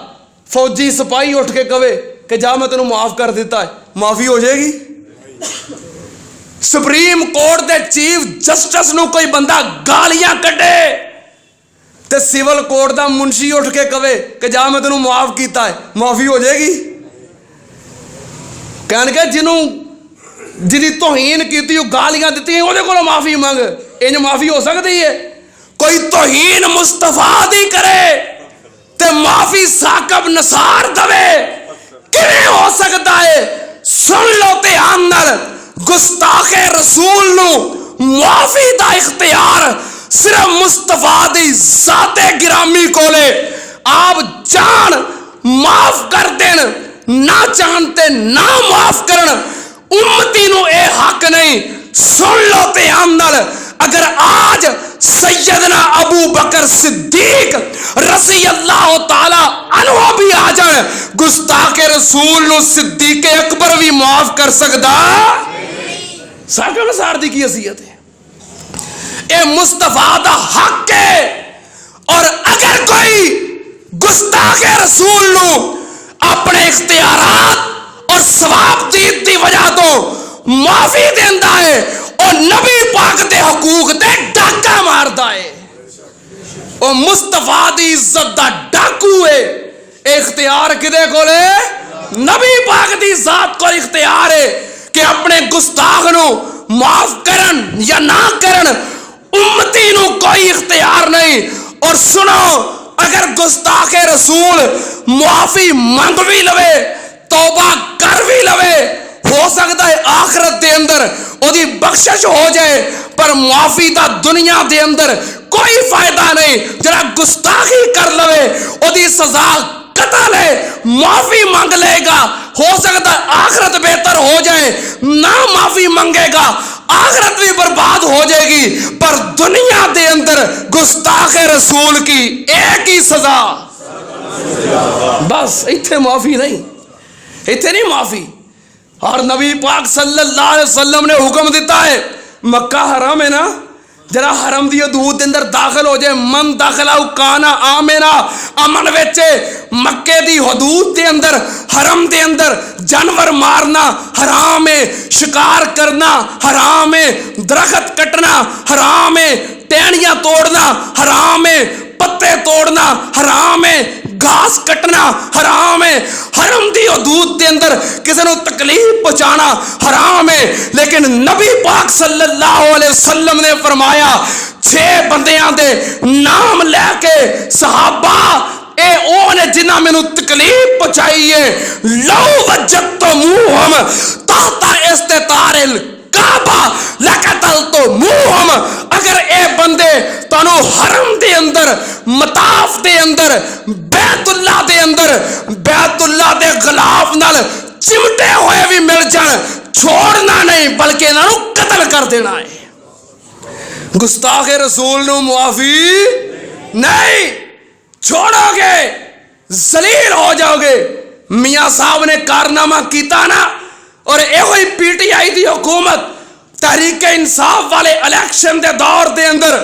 فوجی سپاہی اٹھ کے کہے کہ جا میں تینوں معاف کر دیتا ہے، معافی ہو جائے گی؟ سپریم کورٹ دے چیف جسٹس نو کوئی بندہ گالیاں کٹے تے سیول کورٹ دا منشی اٹھ کے کہے کہ جا میں تینوں معاف کیتا ہے، معافی ہو جائے گی؟ کہنے کہ جنوں جی توہین کی گالیاں دیتی وہ معافی منگ، انج معافی ہو سکتی ہے؟ کوئی توہین مصطفیٰ دی کرے تے معافی ثاقب نثار دوے، کیویں ہو سکتا ہے؟ سن لو تے اندر گستاخ رسول نو معافی دا اختیار صرف مصطفیٰ دی ذات گرامی کولے، آپ جان معاف کر دین، نہ جانتے نہ معاف کرن، امتی نو اے حق نہیں۔ سن لو تے اندر اگر آج سیدنا ابو بکر صدیق رضی اللہ تعالی عنہ بھی آ جائیں، گستاخ رسول نو صدیق اکبر بھی معاف کر سکتا؟ ساکر نثار دی کی حیثیت ہے، اے مصطفیٰ دا حق ہے۔ اور اگر کوئی گستاخ رسول نو اپنے اختیارات اور ثواب دید دی وجہ تو معافی دیندا ہے، اور نبی پاک دے حقوق دے ڈاکہ ماردا ہے، اور مصطفیٰ دی عزت دا ڈاکو ہے۔ اختیار کدے کولے؟ نبی پاک دی ذات کو اختیار ہے کہ اپنے گستاخ نو معاف کرن یا نہ کرن، امتی نو کوئی اختیار نہیں۔ اور سنو، اگر گستاخ رسول معافی منگ بھی لوے، توبہ کر بھی لوے، ہو سکتا ہے آخرت دے اندر او دی بخشش ہو جائے، پر معافی دا دنیا دے اندر کوئی فائدہ نہیں۔ جڑا گستاخی کر لوے او دی سزا قتل ہے، معافی مانگ لے گا، ہو سکتا ہے آخرت بہتر ہو جائے، نہ معافی منگے گا آخرت بھی برباد ہو جائے گی، پر دنیا دے اندر گستاخ رسول کی ایک ہی سزا، بس ایتھے معافی نہیں، ایتھے نہیں معافی۔ اور نبی پاک صلی اللہ علیہ وسلم نے حکم دیتا ہے، مکہ حرم ہے نا، جرا حرم دی حدود اندر داخل ہو جائے، من داخلہ کانا آمنا، امن وچے۔ مکے دی حدود دے اندر، حرم دے اندر جانور مارنا حرام ہے، شکار کرنا حرام ہے، درخت کٹنا حرام ہے، ٹہنیاں توڑنا حرام ہے، پتے توڑنا حرام ہے، گھاس کٹنا حرام ہے۔ حرم دی حدود دے اندر کسی نو تکلیف پہنچانا حرام ہے، لیکن نبی پاک صلی اللہ علیہ وسلم نے فرمایا 6 بندیاں دے نام لے کے صحابہ اے او نے جنہاں میں نو تکلیف پہنچائی ہے، لو وجدتموہم تحت استطار الکعبہ لقتلتموہم، اگر اے بندے تانوں حرم دے اندر، مطاف دے اندر، بیت اللہ دے اندر، بیت اللہ دے غلاف نال چمٹے ہوئے بھی مل جان، چھوڑنا نہیں بلکہ انہاں نو قتل کر دینا ہے۔ گستاخ رسول نو معافی نہیں، چھوڑو گے ذلیل ہو جاؤ گے۔ میاں صاحب نے کارنامہ کیتا نا، اور ایہی پی ٹی آئی دی حکومت تحریک انصاف والے الیکشن دے دور دے اندر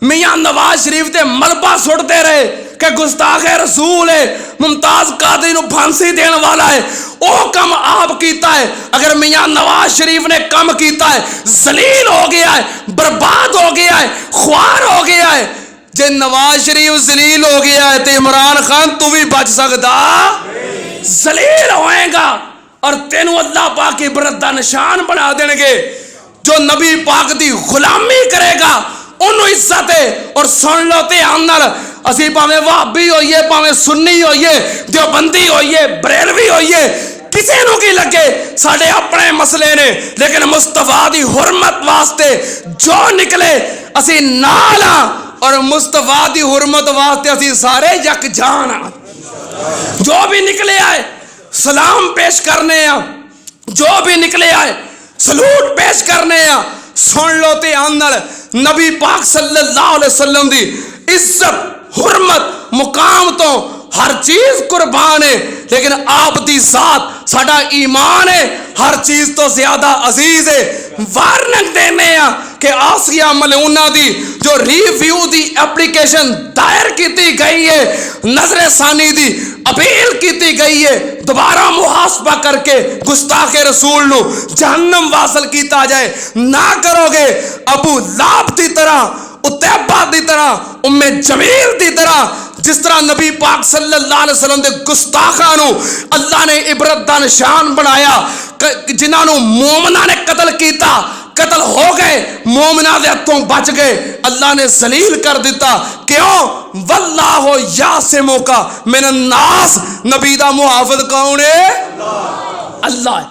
میاں نواز شریف دے ملبہ سٹتے رہے کہ گستاخ رسول ہے، ممتاز قادری نو پھانسی دین والا ہے، او کم آپ کیتا ہے۔ اگر میاں نواز شریف نے کم کیتا ہے، ذلیل ہو گیا ہے، برباد ہو گیا ہے، خوار ہو گیا ہے۔ جے نواز شریف ذلیل ہو گیا ہے تو عمران خان تو بھی بچ سکتا؟ ذلیل ہوئے گا، اور تینوں اللہ پاک کی عبرت دا نشان بنا دیں گے۔ جو نبی پاک دی غلامی کرے گا انہوں عزت ہے۔ اور سن لو تے اندر اسی پاویں وہابی ہوئیے، پاویں سنی ہوئیے، دیوبندی ہوئیے، بریلوی ہوئیے، کسی نو کی لگے ساڑھے اپنے مسئلے نے، لیکن مصطفیٰ دی حرمت واسطے جو نکلے اسی نالا، اور مصطفیٰ دی حرمت واسطے اسی سارے یک جانا۔ جو بھی نکلے آئے سلام پیش کرنے ہیں، جو بھی نکلے آئے سلوٹ پیش کرنے ہیں، سن لو تے آنل نبی پاک صلی اللہ علیہ وسلم دی عزت حرمت مقام تو ہر چیز قربان ہے، لیکن آپ دی ذات ساڈا ایمان ہے ہر چیز تو زیادہ عزیز ہے۔ وارننگ دینے ہیں کہ آسیہ ملعونہ دی جو ریویو دی اپلیکیشن دائر کیتی گئی ہے، نظر ثانی دی اپیل کیتی گئی ہے، دوبارہ محاسبہ کر کے گستاخ رسول نو جہنم واصل کیتا جائے، نہ کرو گے ابو لہب دی طرح، اتیبہ دی طرح، ام جمیل دی طرح، جس طرح نبی پاک صلی اللہ علیہ وسلم دے گستاخاں نو اللہ نے عبرت دا نشان بنایا، جنہاں نو مومنہ نے قتل کیتا، قتل ہو گئے، مومنہ دے ہتھوں بچ گئے، اللہ نے ذلیل کر دیتا۔ کیوں؟ واللہ یعصمک من الناس، نبی دا محافظ کون ہے؟ اللہ ہے،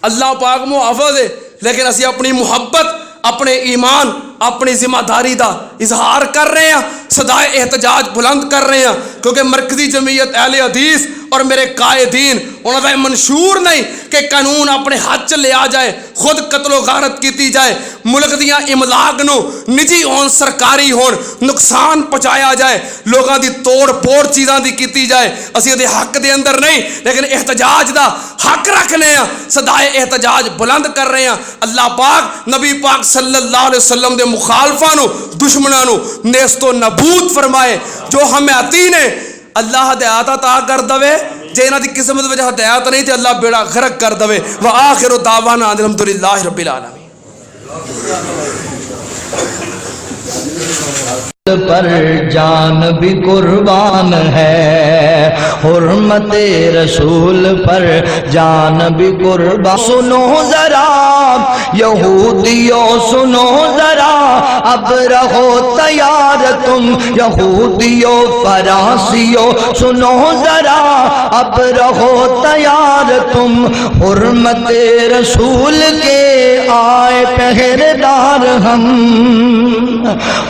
اللہ پاک محافظ ہے، لیکن اسی اپنی محبت، اپنے ایمان، اپنی ذمہ داری دا اظہار کر رہے ہیں، صدائے احتجاج بلند کر رہے ہیں، کیونکہ مرکزی جمعیت اہل حدیث اور میرے قائدین انہوں نے منشور نہیں کہ قانون اپنے ہاتھ چ لیا جائے، خود قتل و غارت کیتی جائے، ملک دیاں املاک نو نجی ہون سرکاری ہون نقصان پہنچایا جائے، لوگاں دی توڑ پھوڑ چیزاں دی کیتی جائے، اسی دے حق دے اندر نہیں، لیکن احتجاج دا حق رکھنے ہیں، صدائے احتجاج بلند کر رہے ہیں۔ اللہ پاک نبی پاک صلی اللہ علیہ وسلم دے مخالفاں نو دشمناں نو نیست و نابود فرمائے، جو ہمیں آتی نے اللہ ہدایت عطا کر دوے، جے انہاں دی قسمت وجہ ہدایت نہیں تے اللہ بیڑا غرق کر دوے۔ وآخر دعوانا الحمدللہ رب العالمین۔ پر جان بھی قربان ہے، حرمت رسول پر جان بھی قربان۔ سنو ذرا یہودیوں، سنو ذرا اب رہو تیار تم یہودیوں فرانسیوں، سنو ذرا اب رہو تیار تم، حرمت رسول کے آئے پہرےدار ہم،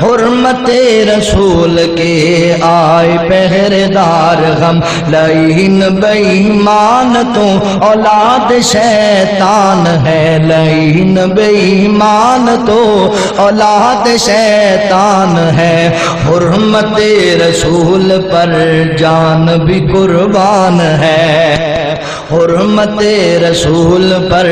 حرمت رسول کے آئے پہرےدار ہم، لیکن بے ایمان تو اولاد شیطان ہے، لیکن بے ایمان تو اولاد شیطان ہے، حرمت رسول پر جان بھی قربان ہے، حرمت رسول پر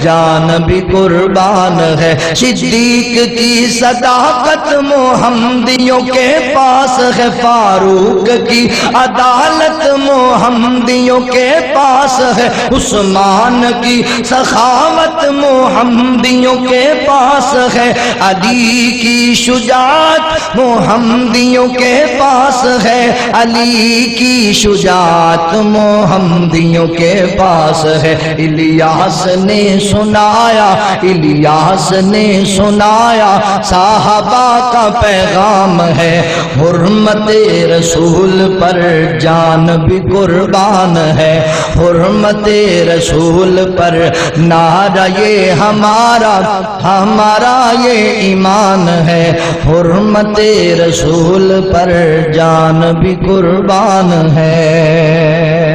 جان بھی قربان ہے۔ صدیق کی صداقت محمدیوں کے پاس ہے، فاروق کی عدالت محمدیوں کے پاس ہے، عثمان کی سخاوت محمدیوں کے پاس ہے، علی کی شجاعت محمدیوں کے پاس ہے، علی کی شجاعت محمدیوں کے پاس ہے۔ الیاس نے سنایا، الیاس نے سنایا صحابہ کا پیغام ہے، حرمت رسول پر جان بھی قربان ہے، حرمت رسول پر نعرہ یہ ہمارا، ہمارا یہ ایمان ہے، حرمت رسول پر جان بھی قربان ہے۔